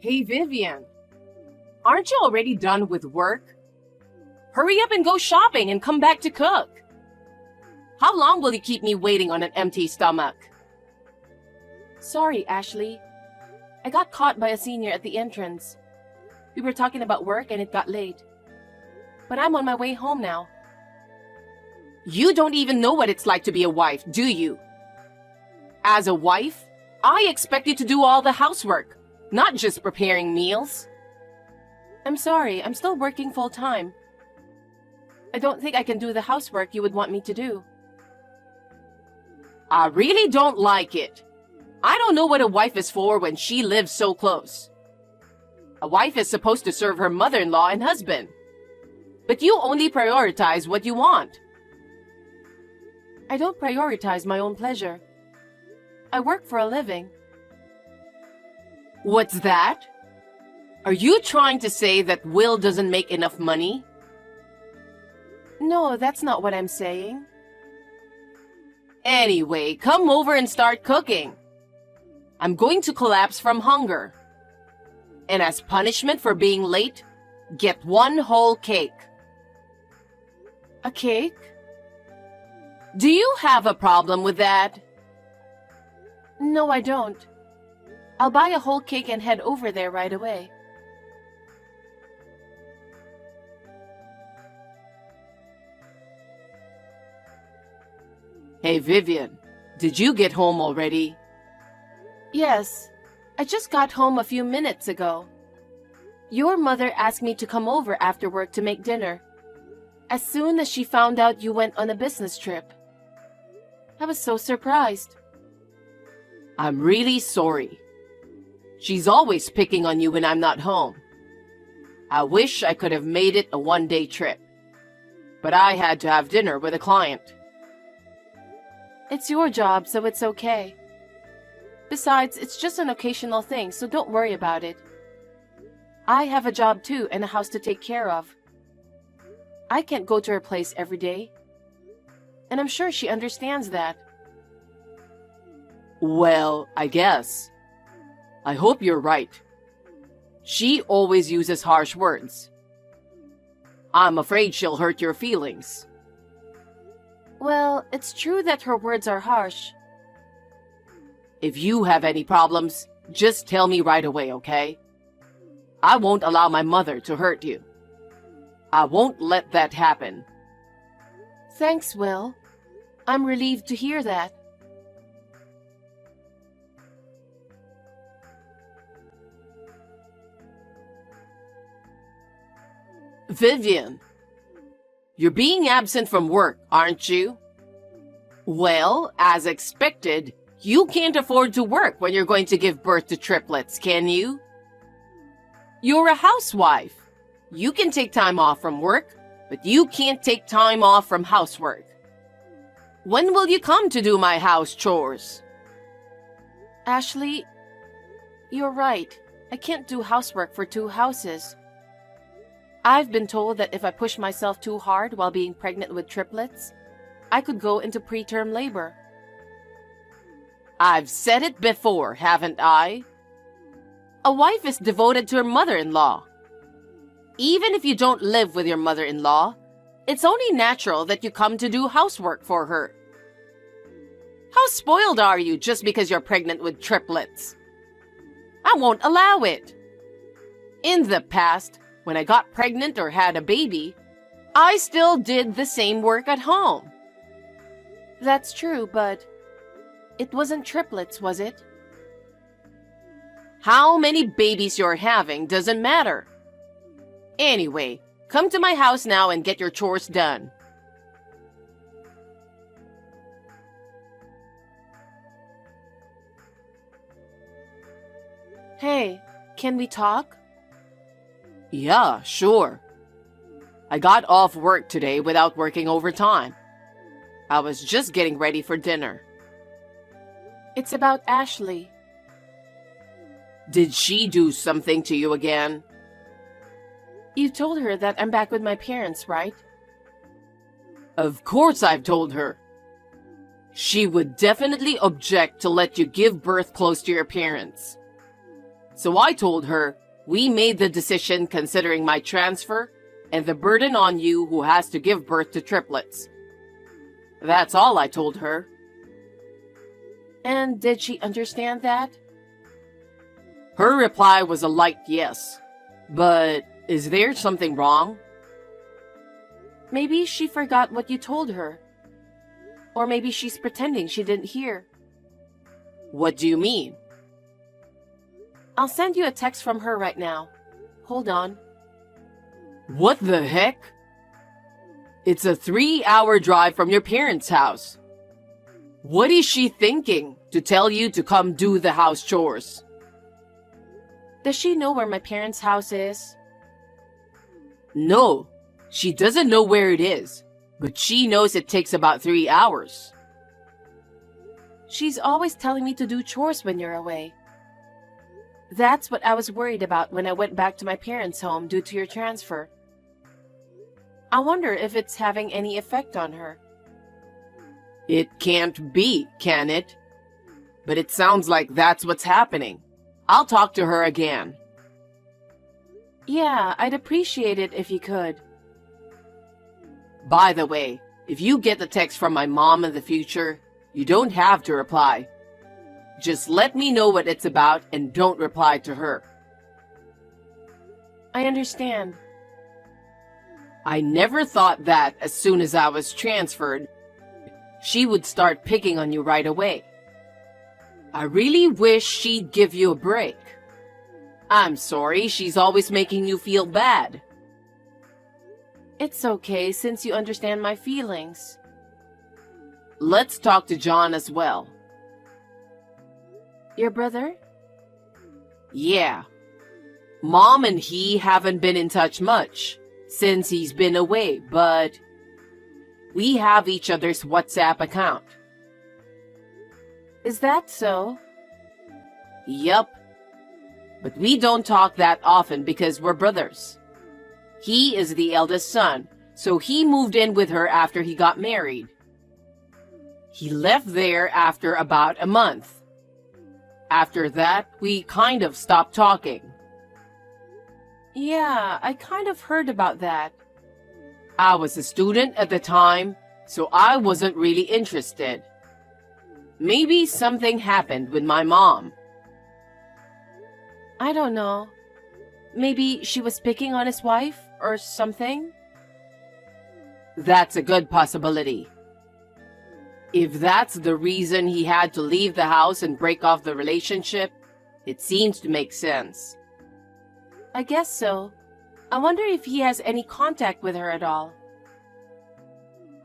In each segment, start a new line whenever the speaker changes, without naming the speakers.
Hey, Vivian, aren't you already done with work? Hurry up and go shopping and come back to cook. How long will you keep me waiting on an empty stomach? Sorry, Ashley. I got caught by a senior at the entrance. We were talking about work and it got late. But I'm on my way home now. You don't even know what it's like to be a wife, do you? As a wife, I expect you to do all the housework, not just preparing meals. I'm sorry, I'm still working full-time. I don't think I can do the housework you would want me to do. I really don't like it. I don't know what a wife is for when she lives so close. A wife is supposed to serve her mother-in-law and husband. But you only prioritize what you want. I don't prioritize my own pleasure. I work for a living. What's that? Are you trying to say that Will doesn't make enough money? No, that's not what I'm saying. Anyway, come over and start cooking. I'm going to collapse from hunger. And as punishment for being late, get one whole cake. A cake? Do you have a problem with that? No, I don't. I'll buy a whole cake and head over there right away. Hey, Vivian, did you get home already? Yes, I just got home a few minutes ago. Your mother asked me to come over after work to make dinner, as soon as she found out you went on a business trip. I was so surprised. I'm really sorry. She's always picking on you when I'm not home. I wish I could have made it a one-day trip, but I had to have dinner with a client. It's your job, so it's okay. Besides, it's just an occasional thing, so don't worry about it. I have a job too and a house to take care of. I can't go to her place every day. And I'm sure she understands that. Well, I guess. I hope you're right. She always uses harsh words. I'm afraid she'll hurt your feelings. Well, it's true that her words are harsh. If you have any problems, just tell me right away, okay? I won't allow my mother to hurt you. I won't let that happen. Thanks, Will. I'm relieved to hear that. Vivian, you're being absent from work, aren't you? Well, as expected, you can't afford to work when you're going to give birth to triplets, can you? You're a housewife. You can take time off from work, but you can't take time off from housework. When will you come to do my house chores? Ashley, you're right. I can't do housework for 2 houses. I've been told that if I push myself too hard while being pregnant with triplets, I could go into preterm labor. I've said it before, haven't I? A wife is devoted to her mother-in-law. Even if you don't live with your mother-in-law, it's only natural that you come to do housework for her. How spoiled are you just because you're pregnant with triplets? I won't allow it. In the past, when I got pregnant or had a baby, I still did the same work at home. That's true, but it wasn't triplets, was it? How many babies you're having doesn't matter. Anyway, come to my house now and get your chores done. Hey, can we talk? Yeah, sure. I got off work today without working overtime. I was just getting ready for dinner. It's about Ashley. Did she do something to you again? You told her that I'm back with my parents, right? Of course I've told her. She would definitely object to let you give birth close to your parents. So I told her, we made the decision considering my transfer and the burden on you who has to give birth to triplets. That's all I told her.
And did she understand that?
Her reply was a light yes. But is there something wrong?
Maybe she forgot what you told her. Or maybe she's pretending she didn't hear.
What do you mean?
I'll send you a text from her right now. Hold on.
What the heck? It's a 3-hour drive from your parents' house. What is she thinking to tell you to come do the house chores?
Does she know where my parents' house is?
No, she doesn't know where it is, but she knows it takes about 3 hours.
She's always telling me to do chores when you're away. That's what I was worried about when I went back to my parents' home due to your transfer. I wonder if it's having any effect on her.
It can't be, can it? But it sounds like that's what's happening. I'll talk to her again.
Yeah, I'd appreciate it if you could.
By the way, if you get the text from my mom in the future, you don't have to reply. Just let me know what it's about and don't reply to her.
I understand.
I never thought that as soon as I was transferred, she would start picking on you right away. I really wish she'd give you a break. I'm sorry she's always making you feel bad.
It's okay since you understand my feelings.
Let's talk to John as well.
Your brother?
Yeah. Mom and he haven't been in touch much since he's been away, but we have each other's WhatsApp account.
Is that so?
Yup. But we don't talk that often because we're brothers. He is the eldest son, so he moved in with her after he got married. He left there after about a month. After that, we kind of stopped talking.
Yeah, I kind of heard about that.
I was a student at the time, so I wasn't really interested. Maybe something happened with my mom.
I don't know. Maybe she was picking on his wife or something?
That's a good possibility. If that's the reason he had to leave the house and break off the relationship, it seems to make sense.
I guess so. I wonder if he has any contact with her at all.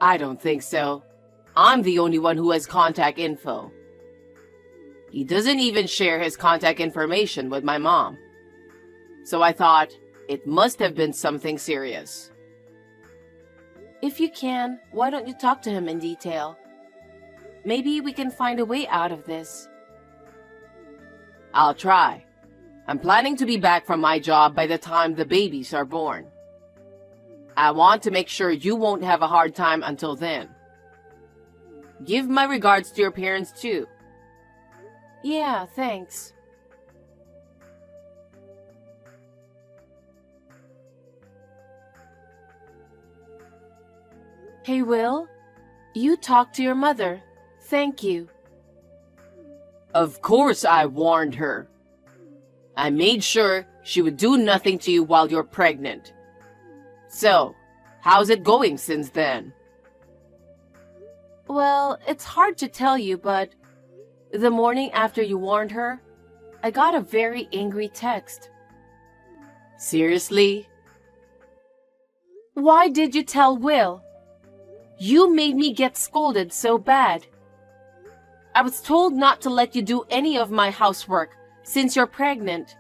I don't think so. I'm the only one who has contact info. He doesn't even share his contact information with my mom. So I thought it must have been something serious.
If you can, why don't you talk to him in detail? Maybe we can find a way out of this.
I'll try. I'm planning to be back from my job by the time the babies are born. I want to make sure you won't have a hard time until then. Give my regards to your parents too.
Yeah, thanks. Hey, Will, you talked to your mother. Thank you.
Of course I warned her. I made sure she would do nothing to you while you're pregnant. So, how's it going since then?
Well, it's hard to tell you, but the morning after you warned her, I got a very angry text.
Seriously?
Why did you tell Will? You made me get scolded so bad. I was told not to let you do any of my housework since you're pregnant.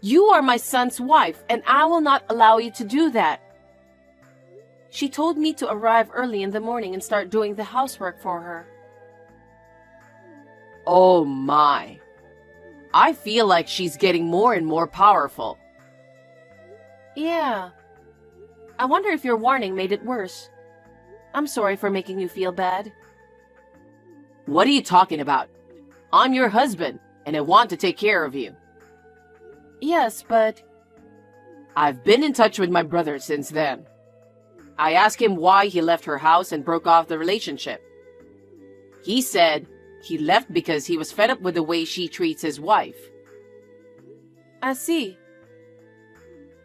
You are my son's wife, and I will not allow you to do that. She told me to arrive early in the morning and start doing the housework for her.
Oh my. I feel like she's getting more and more powerful.
Yeah. I wonder if your warning made it worse. I'm sorry for making you feel bad.
What are you talking about? I'm your husband, and I want to take care of you.
Yes, but
I've been in touch with my brother since then. I asked him why he left her house and broke off the relationship. He said he left because he was fed up with the way she treats his wife.
I see.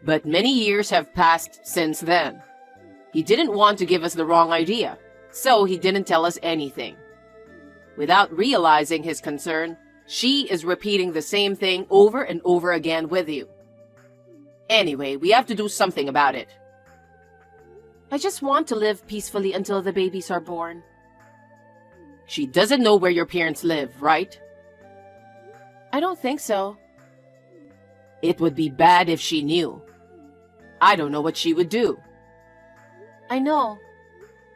But many years have passed since then. He didn't want to give us the wrong idea, so he didn't tell us anything. Without realizing his concern, she is repeating the same thing over and over again with you. Anyway, we have to do something about it.
I just want to live peacefully until the babies are born.
She doesn't know where your parents live, right?
I don't think so.
It would be bad if she knew. I don't know what she would do.
I know.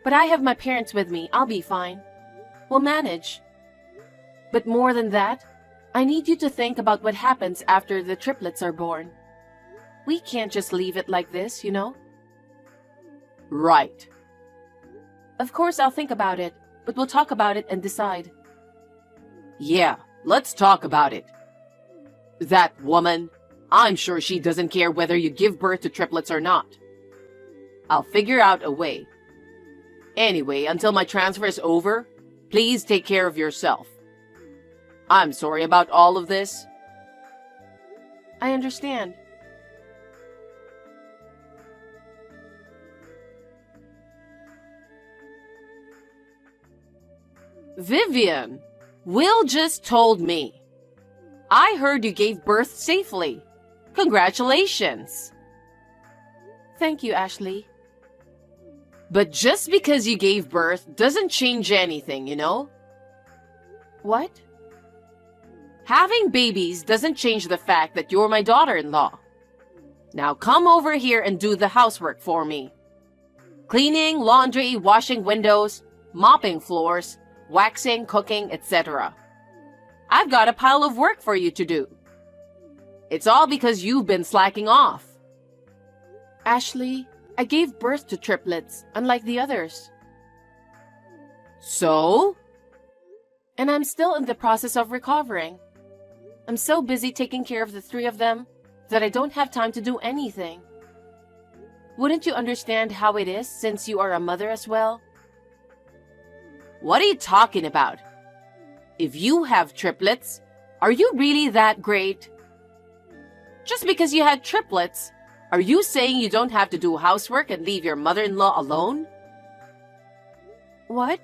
But I have my parents with me. I'll be fine. We'll manage. But more than that, I need you to think about what happens after the triplets are born. We can't just leave it like this, you know?
Right.
Of course, I'll think about it, but we'll talk about it and decide.
Yeah, let's talk about it. That woman, I'm sure she doesn't care whether you give birth to triplets or not. I'll figure out a way. Anyway, until my transfer is over, please take care of yourself. I'm sorry about all of this.
I understand.
Vivian, Will just told me. I heard you gave birth safely. Congratulations.
Thank you, Ashley.
But just because you gave birth doesn't change anything, you know?
What?
Having babies doesn't change the fact that you're my daughter-in-law. Now come over here and do the housework for me. Cleaning, laundry, washing windows, mopping floors, waxing, cooking, etc. I've got a pile of work for you to do. It's all because you've been slacking off.
Ashley, I gave birth to triplets, unlike the others.
So?
And I'm still in the process of recovering. I'm so busy taking care of the three of them that I don't have time to do anything. Wouldn't you understand how it is since you are a mother as well?
What are you talking about? If you have triplets, are you really that great? Just because you had triplets, are you saying you don't have to do housework and leave your mother-in-law alone?
What?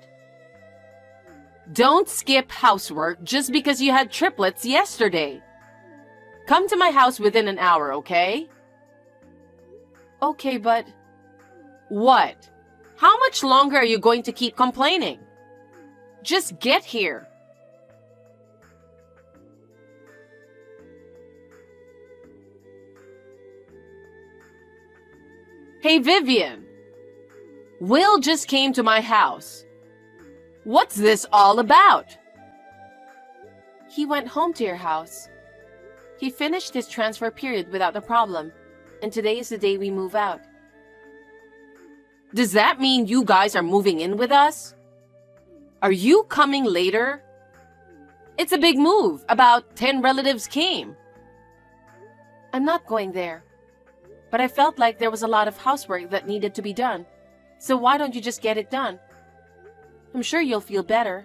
Don't skip housework just because you had triplets yesterday. Come to my house within an hour, okay?
Okay, but...
What? How much longer are you going to keep complaining? Just get here. Hey, Vivian. Will just came to my house. What's this all about?
He went home to your house. He finished his transfer period without a problem, and today is the day we move out.
Does that mean you guys are moving in with us? Are you coming later? It's a big move. About 10 relatives came.
I'm not going there. But I felt like there was a lot of housework that needed to be done. So why don't you just get it done? I'm sure you'll feel better.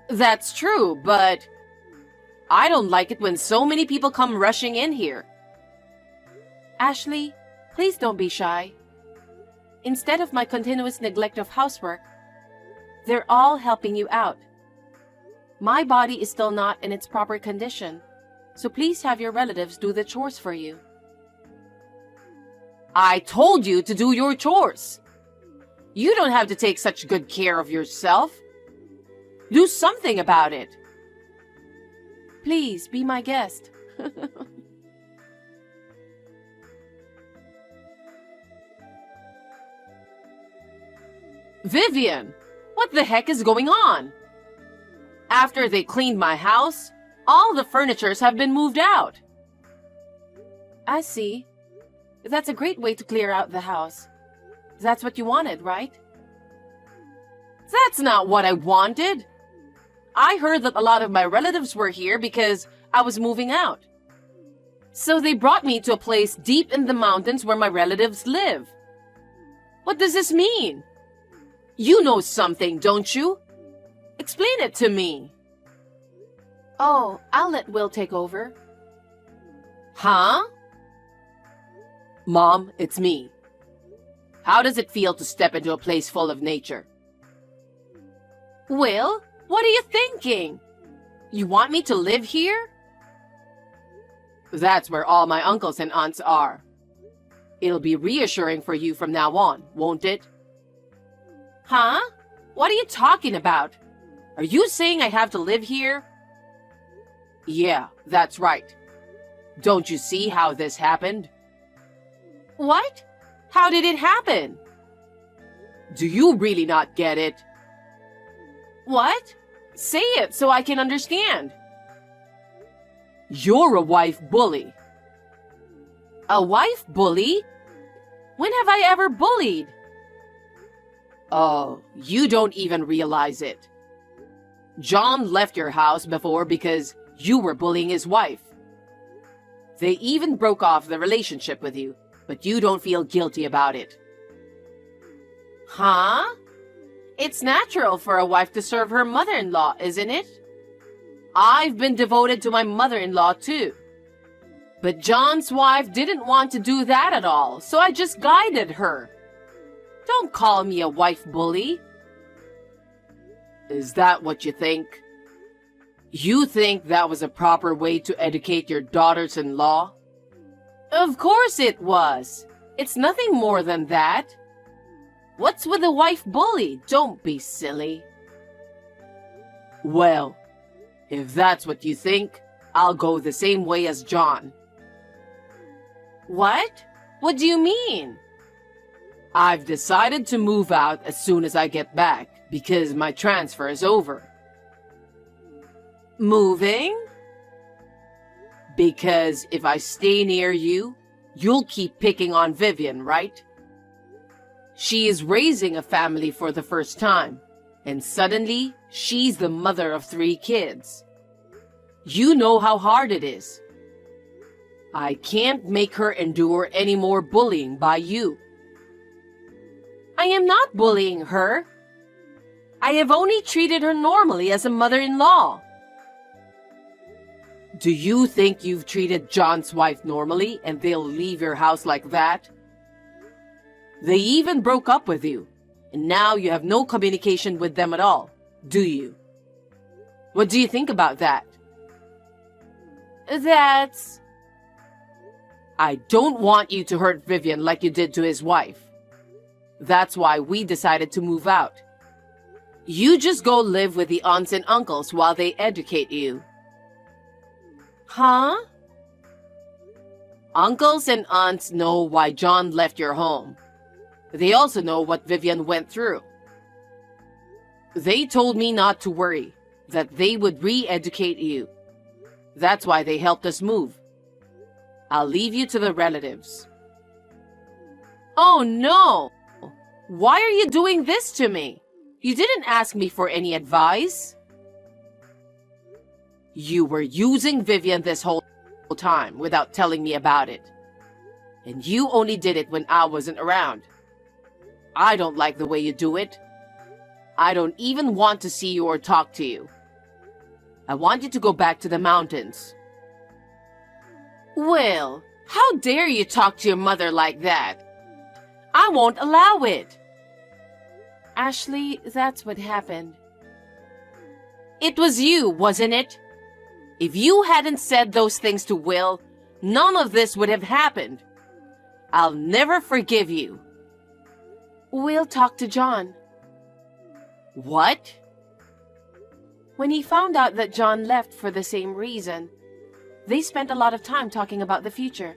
That's true, but I don't like it when so many people come rushing in here.
Ashley, please don't be shy. Instead of my continuous neglect of housework, they're all helping you out. My body is still not in its proper condition, so please have your relatives do the chores for you.
I told you to do your chores. You don't have to take such good care of yourself. Do something about it.
Please, be my guest.
Vivian, what the heck is going on? After they cleaned my house, all the furnitures have been moved out.
I see. That's a great way to clear out the house. That's what you wanted, right?
That's not what I wanted. I heard that a lot of my relatives were here because I was moving out. So they brought me to a place deep in the mountains where my relatives live. What does this mean? You know something, don't you? Explain it to me.
Oh, I'll let Will take over.
Huh? Mom, it's me. How does it feel to step into a place full of nature? Will, what are you thinking? You want me to live here? That's where all my uncles and aunts are. It'll be reassuring for you from now on, won't it? Huh? What are you talking about? Are you saying I have to live here? Yeah, that's right. Don't you see how this happened? What? How did it happen? Do you really not get it? What? Say it so I can understand. You're a wife bully. A wife bully? When have I ever bullied? Oh, you don't even realize it. John left your house before because you were bullying his wife. They even broke off the relationship with you, but you don't feel guilty about it. Huh? It's natural for a wife to serve her mother-in-law, isn't it? I've been devoted to my mother-in-law too. But John's wife didn't want to do that at all, so I just guided her. Don't call me a wife bully. Is that what you think? You think that was a proper way to educate your daughters-in-law? Of course it was. It's nothing more than that. What's with a wife bully? Don't be silly. Well, if that's what you think, I'll go the same way as John. What? What do you mean? I've decided to move out as soon as I get back because my transfer is over. Moving? Because if I stay near you, you'll keep picking on Vivian, right? She is raising a family for the first time, and suddenly she's the mother of 3 kids. You know how hard it is. I can't make her endure any more bullying by you. I am not bullying her. I have only treated her normally as a mother-in-law. Do you think you've treated John's wife normally and they'll leave your house like that? They even broke up with you, and now you have no communication with them at all, do you? What do you think about that? That's... I don't want you to hurt Vivian like you did to his wife. That's why we decided to move out. You just go live with the aunts and uncles while they educate you. Huh? Uncles and aunts know why John left your home. They also know what Vivian went through. They told me not to worry, that they would re-educate you. That's why they helped us move. I'll leave you to the relatives. Oh no! Why are you doing this to me? You didn't ask me for any advice. You were using Vivian this whole time without telling me about it. And you only did it when I wasn't around. I don't like the way you do it. I don't even want to see you or talk to you. I want you to go back to the mountains. Will, how dare you talk to your mother like that? I won't allow it.
Ashley, that's what happened.
It was you, wasn't it? If you hadn't said those things to Will, none of this would have happened. I'll never forgive you.
Will talked to John.
What?
When he found out that John left for the same reason, they spent a lot of time talking about the future.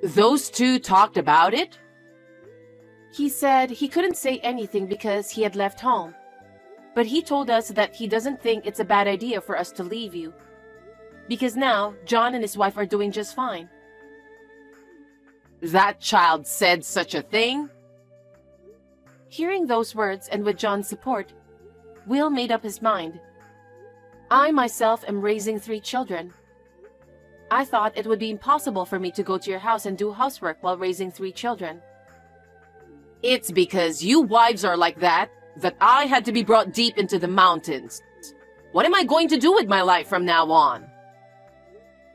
Those two talked about it?
He said he couldn't say anything because he had left home. But he told us that he doesn't think it's a bad idea for us to leave you. Because now, John and his wife are doing just fine.
That child said such a thing?
Hearing those words and with John's support, Will made up his mind. I myself am raising 3 children. I thought it would be impossible for me to go to your house and do housework while raising 3 children.
It's because you wives are like that I had to be brought deep into the mountains. What am I going to do with my life from now on?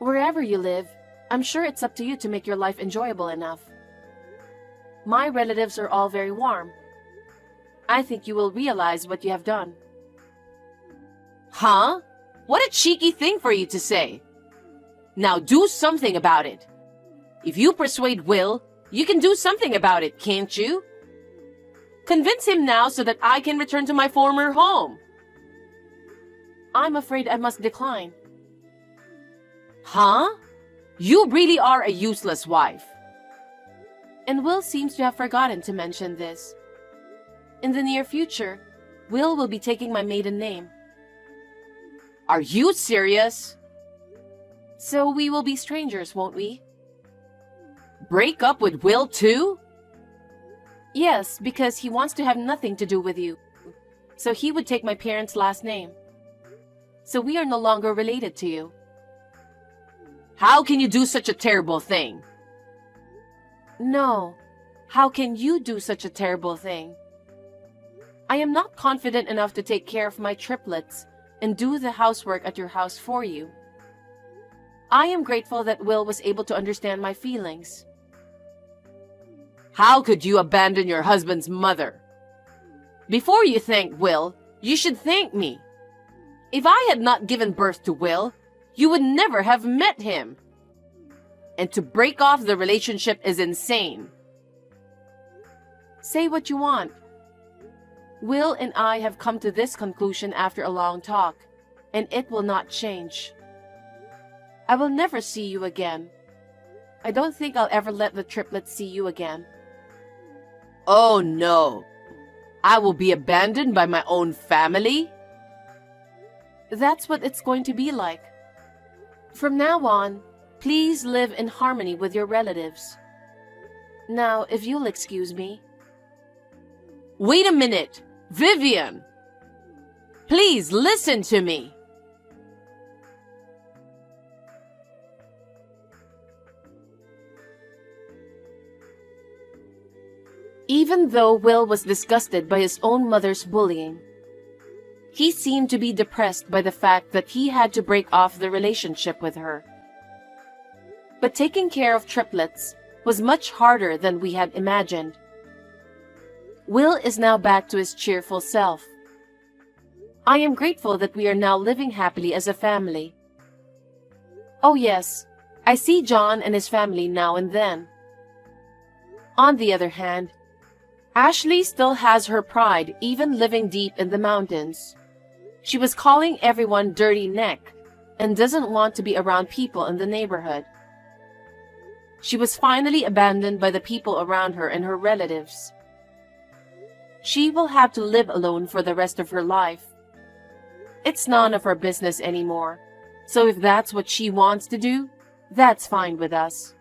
Wherever you live, I'm sure it's up to you to make your life enjoyable enough. My relatives are all very warm. I think you will realize what you have done.
Huh? What a cheeky thing for you to say. Now do something about it. If you persuade Will, you can do something about it, can't you? Convince him now so that I can return to my former home.
I'm afraid I must decline.
Huh? You really are a useless wife.
And Will seems to have forgotten to mention this. In the near future, Will be taking my maiden name.
Are you serious?
So we will be strangers, won't we?
Break up with Will too?
Yes, because he wants to have nothing to do with you. So he would take my parents' last name. So we are no longer related to you.
How can you do such a terrible thing?
No. How can you do such a terrible thing? I am not confident enough to take care of my triplets and do the housework at your house for you. I am grateful that Will was able to understand my feelings.
How could you abandon your husband's mother? Before you thank Will, you should thank me. If I had not given birth to Will, you would never have met him. And to break off the relationship is insane.
Say what you want. Will and I have come to this conclusion after a long talk, and it will not change. I will never see you again. I don't think I'll ever let the triplets see you again.
Oh no. I will be abandoned by my own family?
That's what it's going to be like. From now on, please live in harmony with your relatives. Now, if you'll excuse me.
Wait a minute, Vivian! Please listen to me.
Even though Will was disgusted by his own mother's bullying, he seemed to be depressed by the fact that he had to break off the relationship with her. But taking care of triplets was much harder than we had imagined. Will is now back to his cheerful self. I am grateful that we are now living happily as a family. Oh yes, I see John and his family now and then. On the other hand, Ashley still has her pride even living deep in the mountains. She was calling everyone dirty neck and doesn't want to be around people in the neighborhood. She was finally abandoned by the people around her and her relatives. She will have to live alone for the rest of her life. It's none of her business anymore, so if that's what she wants to do, that's fine with us.